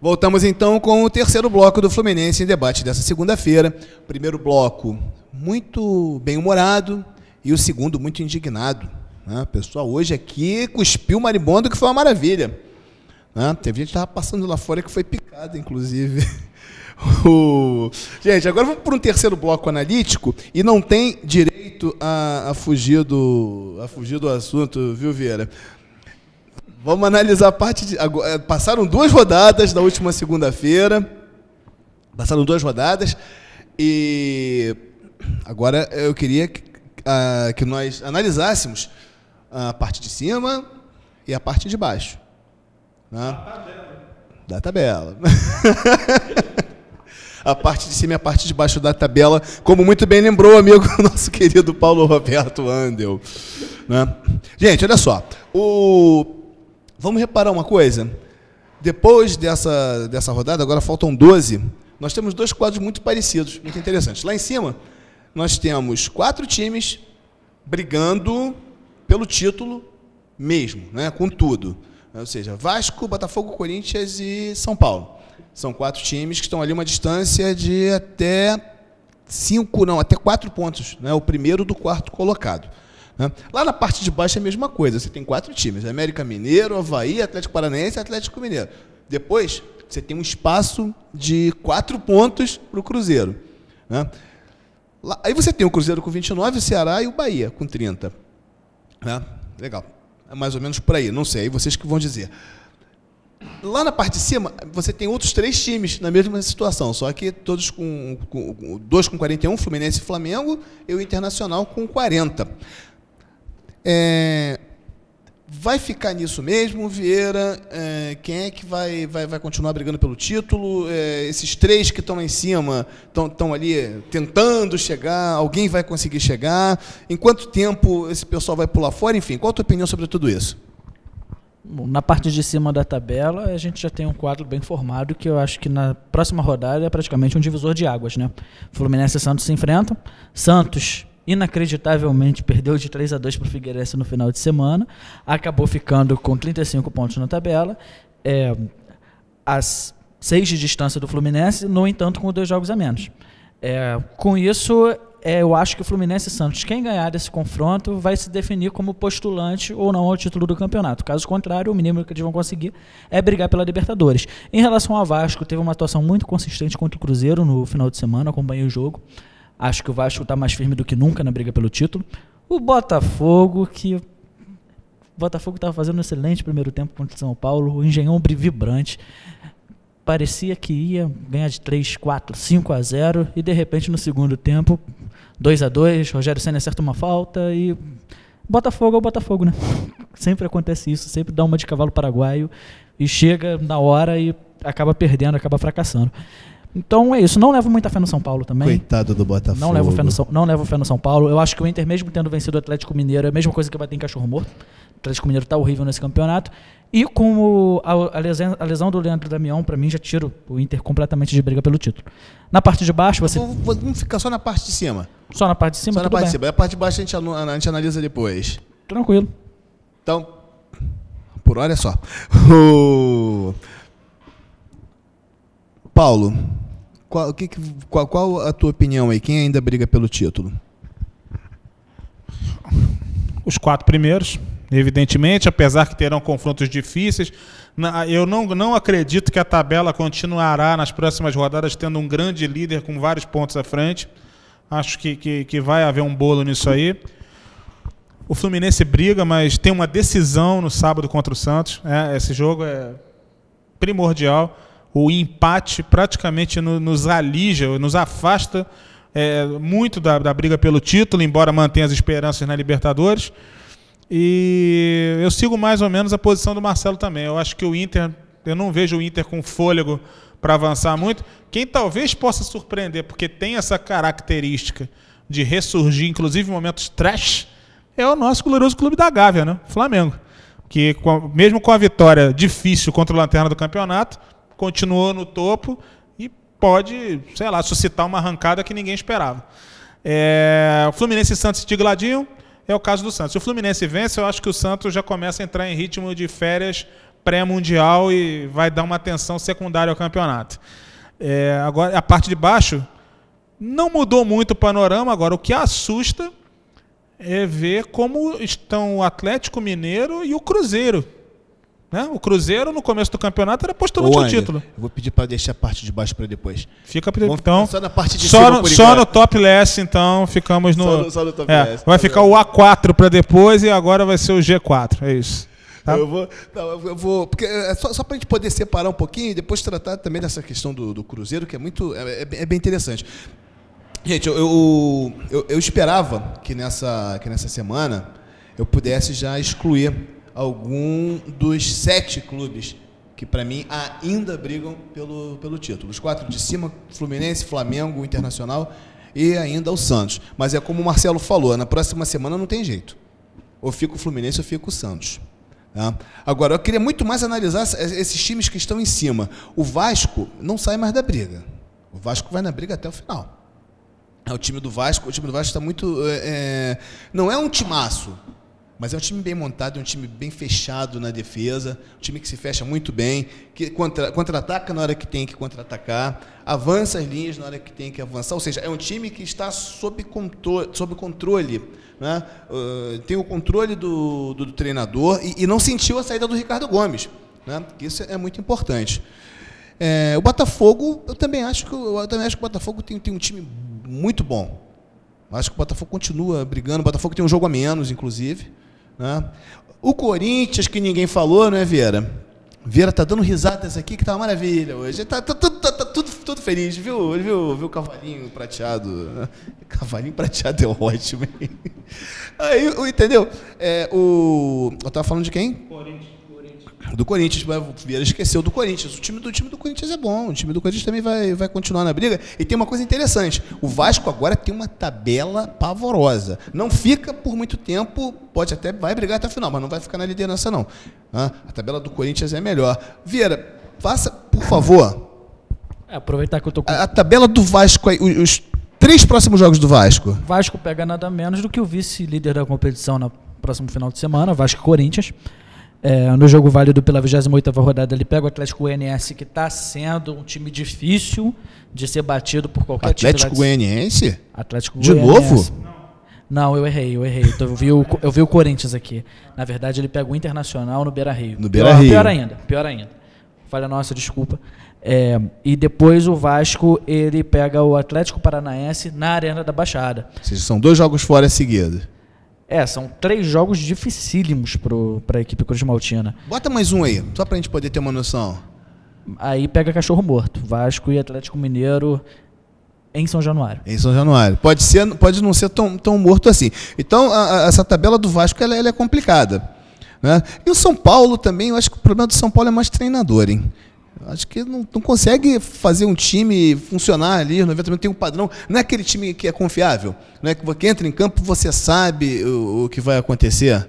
Voltamos então com o terceiro bloco do Fluminense em debate dessa segunda-feira. Primeiro bloco muito bem-humorado e o segundo muito indignado. Né? O pessoal hoje aqui cuspiu marimbondo, que foi uma maravilha. Né? Teve gente que estava passando lá fora que foi picada, inclusive. Gente, agora vamos para um terceiro bloco analítico e não tem direito a fugir do assunto, viu, Vieira? Vamos analisar a parte de... Passaram 2 rodadas na última segunda-feira. Passaram 2 rodadas e agora eu queria que nós analisássemos a parte de cima e a parte de baixo. Né? Da tabela. A parte de cima e a parte de baixo da tabela, como muito bem lembrou o amigo nosso querido Paulo Roberto Andel. Né? Gente, olha só. Vamos reparar uma coisa? Depois dessa rodada, agora faltam 12, nós temos 2 quadros muito parecidos, muito interessantes. Lá em cima, nós temos 4 times brigando pelo título mesmo, né, com tudo. Ou seja, Vasco, Botafogo, Corinthians e São Paulo. São 4 times que estão ali uma distância de até 4 pontos, né, o primeiro do quarto colocado. Lá na parte de baixo é a mesma coisa. Você tem 4 times: América Mineiro, Avaí, Atlético Paranaense e Atlético Mineiro. Depois, você tem um espaço de 4 pontos para o Cruzeiro. Né? Aí você tem o Cruzeiro com 29, o Ceará e o Bahia com 30. Né? Legal. É mais ou menos por aí. Não sei, vocês que vão dizer. Lá na parte de cima, você tem outros 3 times na mesma situação, só que todos com 2 com 41, Fluminense e Flamengo, e o Internacional com 40. Vai ficar nisso mesmo, Vieira? Quem é que vai continuar brigando pelo título? Esses 3 que estão lá em cima estão ali tentando chegar, alguém vai conseguir chegar? Em quanto tempo esse pessoal vai pular fora? Enfim, qual a tua opinião sobre tudo isso? Bom, na parte de cima da tabela, a gente já tem um quadro bem formado, que eu acho que na próxima rodada é praticamente um divisor de águas, né? Fluminense e Santos se enfrentam. Santos, inacreditavelmente, perdeu de 3-2 para o Figueirense no final de semana, acabou ficando com 35 pontos na tabela, as 6 de distância do Fluminense, no entanto, com 2 jogos a menos. Com isso, eu acho que o Fluminense e Santos, quem ganhar desse confronto, vai se definir como postulante ou não ao título do campeonato. Caso contrário, o mínimo que eles vão conseguir é brigar pela Libertadores. Em relação ao Vasco, teve uma atuação muito consistente contra o Cruzeiro no final de semana, acompanhei o jogo. Acho que o Vasco está mais firme do que nunca na briga pelo título. O Botafogo estava fazendo um excelente primeiro tempo contra o São Paulo, o Engenhão vibrante. Parecia que ia ganhar de 3, 4, 5-0 e de repente no segundo tempo 2-2, Rogério Ceni acerta uma falta e Botafogo é o Botafogo, né? Sempre acontece isso, sempre dá uma de cavalo paraguaio e chega na hora e acaba perdendo, acaba fracassando. Então é isso, não levo muita fé no São Paulo também. Coitado do Botafogo. Não levo fé no São Paulo. Eu acho que o Inter, mesmo tendo vencido o Atlético Mineiro, é a mesma coisa que bater em cachorro morto. O Atlético Mineiro está horrível nesse campeonato. E com a lesão do Leandro Damião, para mim, já tiro o Inter completamente de briga pelo título. Na parte de baixo, você... Vamos ficar só na parte de cima. Só na parte de cima? Só na parte de cima. A parte de baixo a gente analisa depois. Tranquilo. Então, por hora é só. Paulo, qual a tua opinião aí? Quem ainda briga pelo título? Os 4 primeiros, evidentemente, apesar que terão confrontos difíceis. Eu não acredito que a tabela continuará nas próximas rodadas tendo um grande líder com vários pontos à frente. Acho que vai haver um bolo nisso aí. O Fluminense briga, mas tem uma decisão no sábado contra o Santos. Esse jogo é primordial. O empate praticamente nos alija, nos afasta muito da briga pelo título, embora mantenha as esperanças na Libertadores. E eu sigo mais ou menos a posição do Marcelo também. Eu acho que o Inter, eu não vejo o Inter com fôlego para avançar muito. Quem talvez possa surpreender, porque tem essa característica de ressurgir, inclusive em momentos trash, é o nosso glorioso clube da Gávea, né? Flamengo. Que mesmo com a vitória difícil contra o Lanterna do campeonato, continuou no topo e pode, sei lá, suscitar uma arrancada que ninguém esperava. O Fluminense e Santos de gladinho, é o caso do Santos. Se o Fluminense vence, eu acho que o Santos já começa a entrar em ritmo de férias pré-mundial e vai dar uma atenção secundária ao campeonato. Agora, a parte de baixo não mudou muito o panorama. Agora, o que assusta é ver como estão o Atlético Mineiro e o Cruzeiro. Né? O Cruzeiro, no começo do campeonato, era postulante ao título. Eu vou pedir para deixar a parte de baixo para depois. Fica então, só na parte de cima, só no topless, então, ficamos no... Só no topless. Vai ficar o A4 para depois e agora vai ser o G4. É isso. Tá? Eu vou porque só para a gente poder separar um pouquinho e depois tratar também dessa questão do Cruzeiro, que é bem interessante. Gente, eu esperava que nessa semana eu pudesse já excluir algum dos 7 clubes que, para mim, ainda brigam pelo título. Os 4 de cima, Fluminense, Flamengo, Internacional e ainda o Santos. Mas é como o Marcelo falou, na próxima semana não tem jeito. Ou fica o Fluminense ou fica o Santos. Tá? Agora, eu queria muito mais analisar esses times que estão em cima. O Vasco não sai mais da briga. O Vasco vai na briga até o final. O time do Vasco está muito... não é um timaço, mas é um time bem montado, é um time bem fechado na defesa, um time que se fecha muito bem, que contra-ataca na hora que tem que contra-atacar, avança as linhas na hora que tem que avançar, ou seja, é um time que está sob controle, né? Tem o controle do treinador e não sentiu a saída do Ricardo Gomes, né? Isso é muito importante. O Botafogo, eu também acho que o Botafogo tem um time muito bom. Acho que o Botafogo continua brigando. O Botafogo tem um jogo a menos, inclusive. Né? O Corinthians, que ninguém falou, não é, Vieira? Vieira tá dando risadas aqui, que tá uma maravilha hoje. Tá tudo feliz, viu o cavalinho prateado. Cavalinho prateado é ótimo, hein? Aí, entendeu? Eu tava falando de quem? Do Corinthians, o Vieira esqueceu do Corinthians. O time do Corinthians é bom, o time do Corinthians também vai continuar na briga. E tem uma coisa interessante, o Vasco agora tem uma tabela pavorosa. Não fica por muito tempo, vai brigar até o final, mas não vai ficar na liderança não. A tabela do Corinthians é melhor. Vieira, faça, por favor, aproveitar que eu tô com... a tabela do Vasco aí, os 3 próximos jogos do Vasco. Vasco pega nada menos do que o vice-líder da competição no próximo final de semana, Vasco e Corinthians. No jogo válido pela 28ª rodada, ele pega o Atlético Goianiense, que está sendo um time difícil de ser batido por qualquer time. Atlético Goianiense? Atlético de Goianiense. Novo? Não, eu errei. Eu vi o Corinthians aqui. Na verdade, ele pega o Internacional no Beira-Rio. No Beira-Rio. Pior ainda. Falha nossa, desculpa. E depois o Vasco, ele pega o Atlético Paranaense na Arena da Baixada. Ou seja, são 2 jogos fora seguidos. São 3 jogos dificílimos para a equipe cruzmaltina. Bota mais um aí, só para a gente poder ter uma noção. Aí pega cachorro morto, Vasco e Atlético Mineiro em São Januário. Em São Januário. Pode não ser tão morto assim. Então, essa tabela do Vasco ela é complicada. Né? E o São Paulo também, eu acho que o problema do São Paulo é mais treinador, hein? Acho que não consegue fazer um time funcionar ali, no evento tem um padrão. Não é aquele time que é confiável. Não é que entra em campo você sabe o que vai acontecer.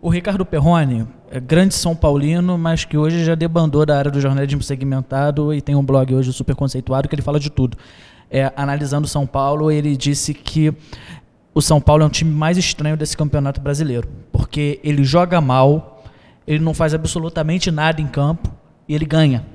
O Ricardo Perrone é grande São Paulino, mas que hoje já debandou da área do jornalismo segmentado e tem um blog hoje super conceituado que ele fala de tudo. Analisando o São Paulo, ele disse que o São Paulo é um time mais estranho desse campeonato brasileiro, porque ele joga mal, ele não faz absolutamente nada em campo, e ele ganha.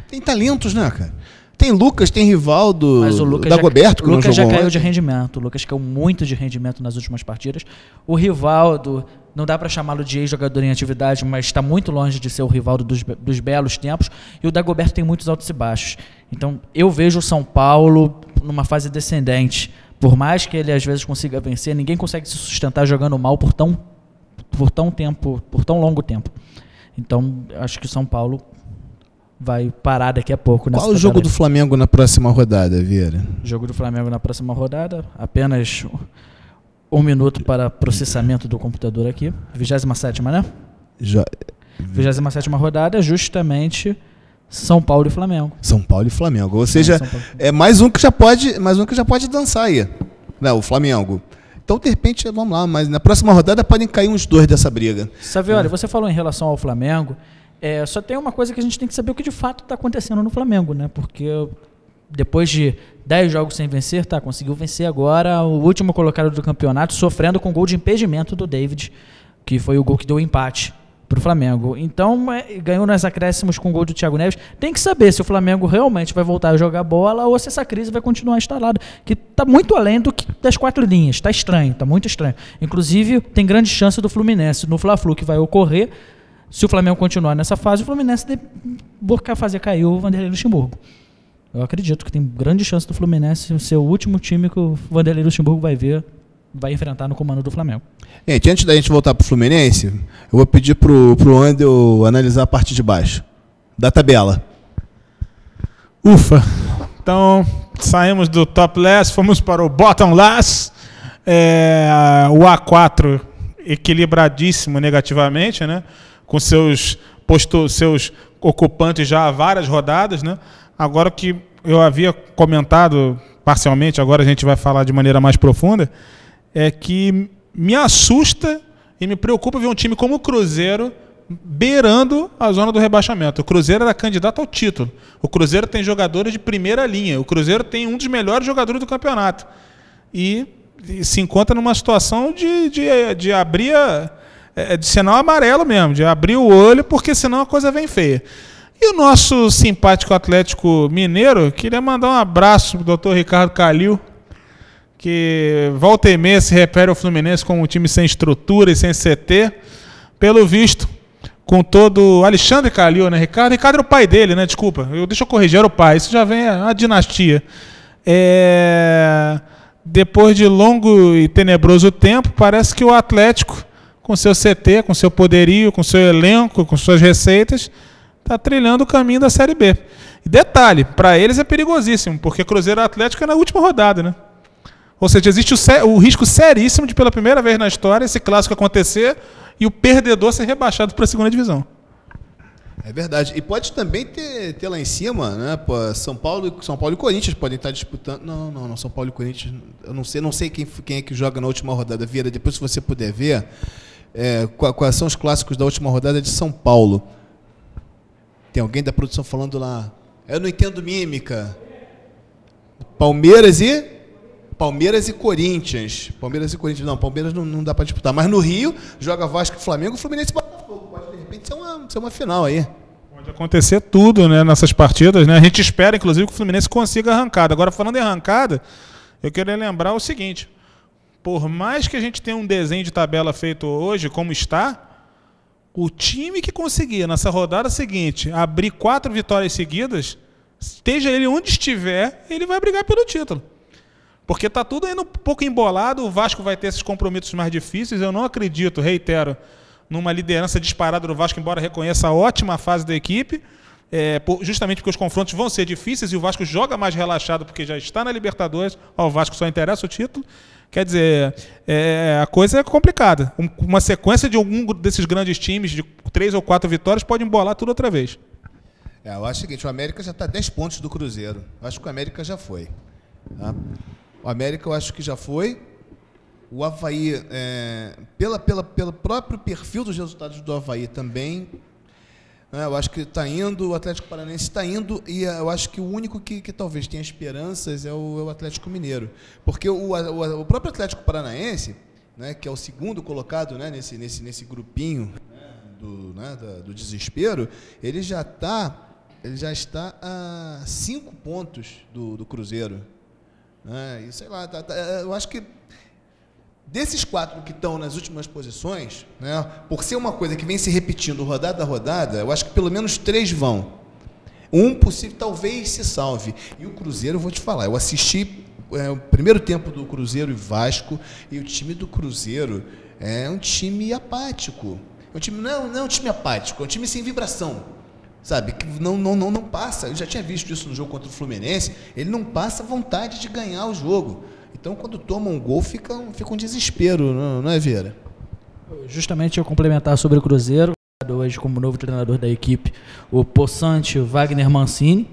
Tem talentos, né, cara? Tem Lucas, tem Rivaldo, mas o Lucas Dagoberto, que não jogou Lucas já caiu de rendimento. O Lucas caiu muito de rendimento nas últimas partidas. O Rivaldo, não dá para chamá-lo de ex-jogador em atividade, mas está muito longe de ser o Rivaldo dos belos tempos. E o Dagoberto tem muitos altos e baixos. Então, eu vejo o São Paulo numa fase descendente. Por mais que ele às vezes consiga vencer, ninguém consegue se sustentar jogando mal por tão longo tempo. Então, acho que o São Paulo vai parar daqui a pouco. Qual o jogo do Flamengo na próxima rodada, Vieira? Jogo do Flamengo na próxima rodada, apenas 1 minuto para processamento do computador aqui. 27ª, né? 27ª rodada, justamente São Paulo e Flamengo. São Paulo e Flamengo. Ou seja, é mais um que já pode dançar aí, né, o Flamengo. Então, de repente, vamos lá, mas na próxima rodada podem cair uns 2 dessa briga. Savioli, você falou em relação ao Flamengo, só tem uma coisa que a gente tem que saber o que de fato está acontecendo no Flamengo, né? Porque depois de 10 jogos sem vencer, conseguiu vencer agora, o último colocado do campeonato, sofrendo com gol de impedimento do David, que foi o gol que deu o empate pro Flamengo. Então, ganhou nos acréscimos com o gol do Thiago Neves. Tem que saber se o Flamengo realmente vai voltar a jogar bola ou se essa crise vai continuar instalada, que está muito além das 4 linhas. Está estranho, está muito estranho. Inclusive, tem grande chance do Fluminense no Fla-Flu que vai ocorrer. Se o Flamengo continuar nessa fase, o Fluminense fazer cair o Vanderlei Luxemburgo. Eu acredito que tem grande chance do Fluminense ser o último time que o Vanderlei Luxemburgo vai enfrentar no comando do Flamengo. Gente, antes da gente voltar pro Fluminense, eu vou pedir pro Andel analisar a parte de baixo da tabela. Ufa! Então, saímos do top last, fomos para o bottom last. O A4 equilibradíssimo negativamente, né? Com seus ocupantes já há várias rodadas, né? Agora que eu havia comentado parcialmente, agora a gente vai falar de maneira mais profunda, é que me assusta e me preocupa ver um time como o Cruzeiro beirando a zona do rebaixamento. O Cruzeiro era candidato ao título. O Cruzeiro tem jogadores de primeira linha. O Cruzeiro tem um dos melhores jogadores do campeonato. E se encontra numa situação de abrir, de sinal amarelo mesmo, de abrir o olho, porque senão a coisa vem feia. E o nosso simpático Atlético Mineiro, queria mandar um abraço para o Dr. Ricardo Calil, que volta e meia se refere ao Fluminense como um time sem estrutura e sem CT. Pelo visto, com todo... Alexandre Calil, né? Ricardo era o pai dele, né? Desculpa, deixa eu corrigir, era o pai. Isso já vem a dinastia. Depois de longo e tenebroso tempo, parece que o Atlético, com seu CT, com seu poderio, com seu elenco, com suas receitas, está trilhando o caminho da Série B. E detalhe, para eles é perigosíssimo, porque Cruzeiro e Atlético é na última rodada, né? Ou seja, existe o risco seríssimo de, pela primeira vez na história, esse clássico acontecer e o perdedor ser rebaixado para a segunda divisão. É verdade. E pode também ter lá em cima, né? Pô, São Paulo e Corinthians podem estar disputando. Não. São Paulo e Corinthians. Eu não sei quem é que joga na última rodada. Vieira, depois, se você puder ver, quais são os clássicos da última rodada de São Paulo. Tem alguém da produção falando lá. Eu não entendo mímica. Palmeiras e Corinthians. Não, Palmeiras não dá para disputar. Mas no Rio, joga Vasco e Flamengo, Fluminense e Botafogo. Pode, de repente, ser uma final aí. Pode acontecer tudo, né, nessas partidas, né? A gente espera, inclusive, que o Fluminense consiga arrancada. Agora, falando em arrancada, eu queria lembrar o seguinte. Por mais que a gente tenha um desenho de tabela feito hoje, como está, o time que conseguir, nessa rodada seguinte, abrir 4 vitórias seguidas, esteja ele onde estiver, ele vai brigar pelo título. Porque está tudo ainda um pouco embolado, o Vasco vai ter esses compromissos mais difíceis. Eu não acredito, reitero, numa liderança disparada do Vasco, embora reconheça a ótima fase da equipe, justamente porque os confrontos vão ser difíceis e o Vasco joga mais relaxado porque já está na Libertadores, ao Vasco só interessa o título. Quer dizer, a coisa é complicada. Uma sequência de algum desses grandes times, de 3 ou 4 vitórias, pode embolar tudo outra vez. Eu acho o seguinte, o América já está a 10 pontos do Cruzeiro. Eu acho que o América já foi. Tá? O América eu acho que já foi. O Avaí, pelo próprio perfil dos resultados do Avaí também, né, eu acho que está indo, o Atlético Paranaense está indo, e eu acho que o único que talvez tenha esperanças é o Atlético Mineiro. Porque o próprio Atlético Paranaense, né, que é o segundo colocado, né, nesse grupinho, né, do desespero, ele já está a 5 pontos do Cruzeiro. E sei lá, eu acho que desses 4 que estão nas últimas posições, né, por ser uma coisa que vem se repetindo rodada a rodada, eu acho que pelo menos 3 vão. Um possível talvez se salve. E o Cruzeiro, eu vou te falar, eu assisti o primeiro tempo do Cruzeiro e Vasco, e o time do Cruzeiro é um time apático. Não é um time apático, é um time sem vibração. Sabe, que não passa, eu já tinha visto isso no jogo contra o Fluminense, ele não passa vontade de ganhar o jogo. Então, quando toma um gol, fica um desespero, não é, Vieira? Justamente eu complementar sobre o Cruzeiro, hoje como novo treinador da equipe, o possante Wagner Mancini,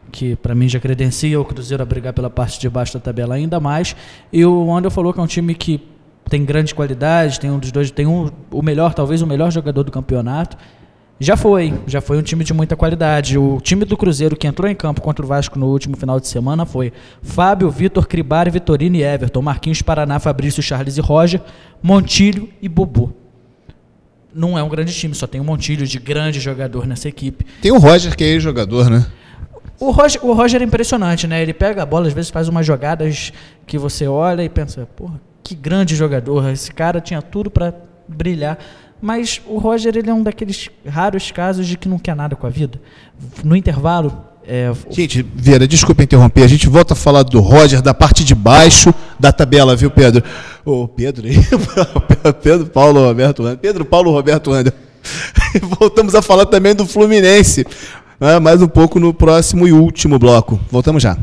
que para mim já credencia o Cruzeiro a brigar pela parte de baixo da tabela ainda mais, e o Andel falou que é um time que tem grande qualidade, o melhor, talvez o melhor jogador do campeonato. Já foi um time de muita qualidade. O time do Cruzeiro que entrou em campo contra o Vasco no último final de semana foi Fábio, Vitor, Cribari, Vitorino e Everton, Marquinhos, Paraná, Fabrício, Charles e Roger, Montilho e Bubu. não é um grande time, só tem um montilho de grande jogador nessa equipe. Tem o Roger, que é ex-jogador, né? O Roger é impressionante, né? Ele pega a bola, às vezes faz umas jogadas que você olha e pensa, porra, que grande jogador, esse cara tinha tudo para brilhar. Mas o Roger, ele é um daqueles raros casos de que não quer nada com a vida. No intervalo... Gente, Vieira, desculpa interromper, a gente volta a falar do Roger, da parte de baixo da tabela, viu, Pedro? Ô, Pedro aí, Pedro Paulo Roberto Andel. Pedro Paulo Roberto Andel. Voltamos a falar também do Fluminense, né? Mais um pouco no próximo e último bloco. Voltamos já.